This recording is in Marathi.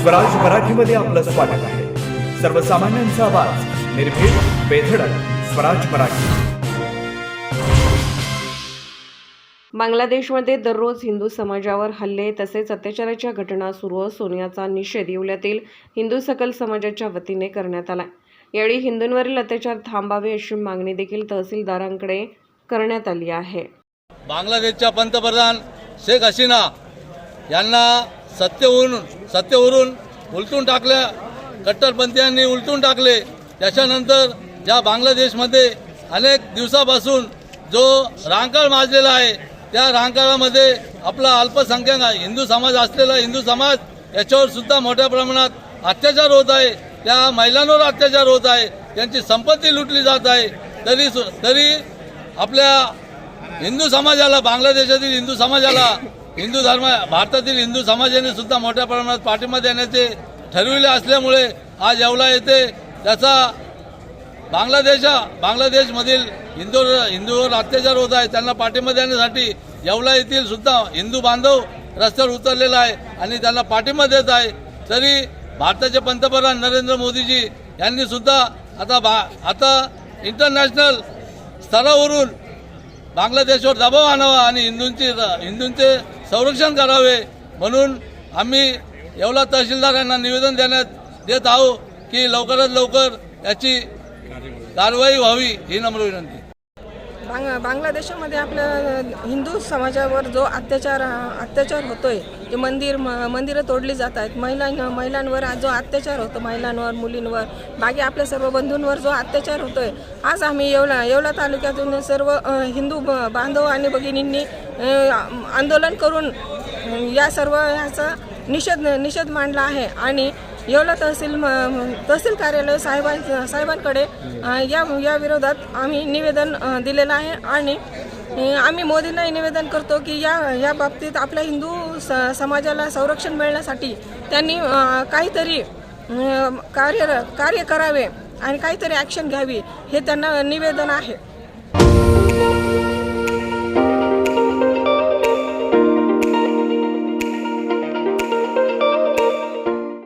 स्वराज मराठीमध्ये आपलं स्वागत आहे। सर्वसामान्यांचा आवाज, निर्भीड, बेधडक, स्वराज मराठी। बांगलादेशमध्ये दररोज हिंदू समाजावर हल्ले तसेच अत्याचाराच्या घटना सुरू असून याचा निषेध येवल्यातील हिंदू सकल समाजाच्या वतीने करण्यात आला। यावेळी हिंदूंवरील अत्याचार थांबावे अशी मागणी देखील तहसीलदारांकडे करण्यात आली आहे। बांगलादेशच्या पंतप्रधान शेख हसीना यांना सत्तेवरून उलटून टाकले, कट्टरपंथीयांनी उलटून टाकले। त्याच्यानंतर ज्या बांगलादेशमध्ये अनेक दिवसापासून जो रांकाळ माजलेला आहे, त्या रांकाळामध्ये आपला अल्पसंख्याक हिंदू समाज असलेला हिंदू समाज याच्यावर सुद्धा मोठ्या प्रमाणात अत्याचार होत आहे। त्या महिलांवर अत्याचार होत आहे, त्यांची संपत्ती लुटली जात आहे। तरी आपल्या हिंदू समाजाला, बांगलादेशातील हिंदू समाजाला, हिंदू धर्म भारतातील हिंदू समाजाने सुद्धा मोठ्या प्रमाणात पाठिंबा देण्याचे ठरविले असल्यामुळे आज येवला येथे त्याचा बांगलादेशमधील हिंदूवर अत्याचार होत आहे त्यांना पाठिंबा देण्यासाठी येवला येथील सुद्धा हिंदू बांधव रस्त्यावर उतरलेला आहे आणि त्यांना पाठिंबा देत आहे। तरी भारताचे पंतप्रधान नरेंद्र मोदीजी यांनी सुद्धा आता इंटरनॅशनल स्तरावरून बांगलादेशवर दबाव आणावा आणि हिंदूंचे संरक्षण करावे म्हणून आम्ही येवला तहसीलदारांना निवेदन देत आहोत की लवकरात लवकर याची कारवाई व्हावी ही नम्र विनंती। बांगलादेशामध्ये आपल्या हिंदू समाजावर जो अत्याचार होतोय, जे मंदिरं तोडली जात आहेत, महिलांवर जो अत्याचार होतो, महिलांवर, मुलींवर, बाकी आपल्या सर्व बंधूंवर जो अत्याचार होतोय, आज आम्ही येवला तालुक्यातून सर्व हिंदू बांधव आणि भगिनींनी आंदोलन करून या सर्व ह्याचा निषेध मांडला आहे आणि येवला तहसील कार्यालय साहेबांकडे या विरोधात आम्ही निवेदन दिलेलं आहे आणि आम्ही मोदींनाही निवेदन करतो की या बाबतीत आपल्या हिंदू समाजाला संरक्षण मिळण्यासाठी त्यांनी काहीतरी कार्य करावे आणि काहीतरी ॲक्शन घ्यावी हे त्यांना निवेदन आहे।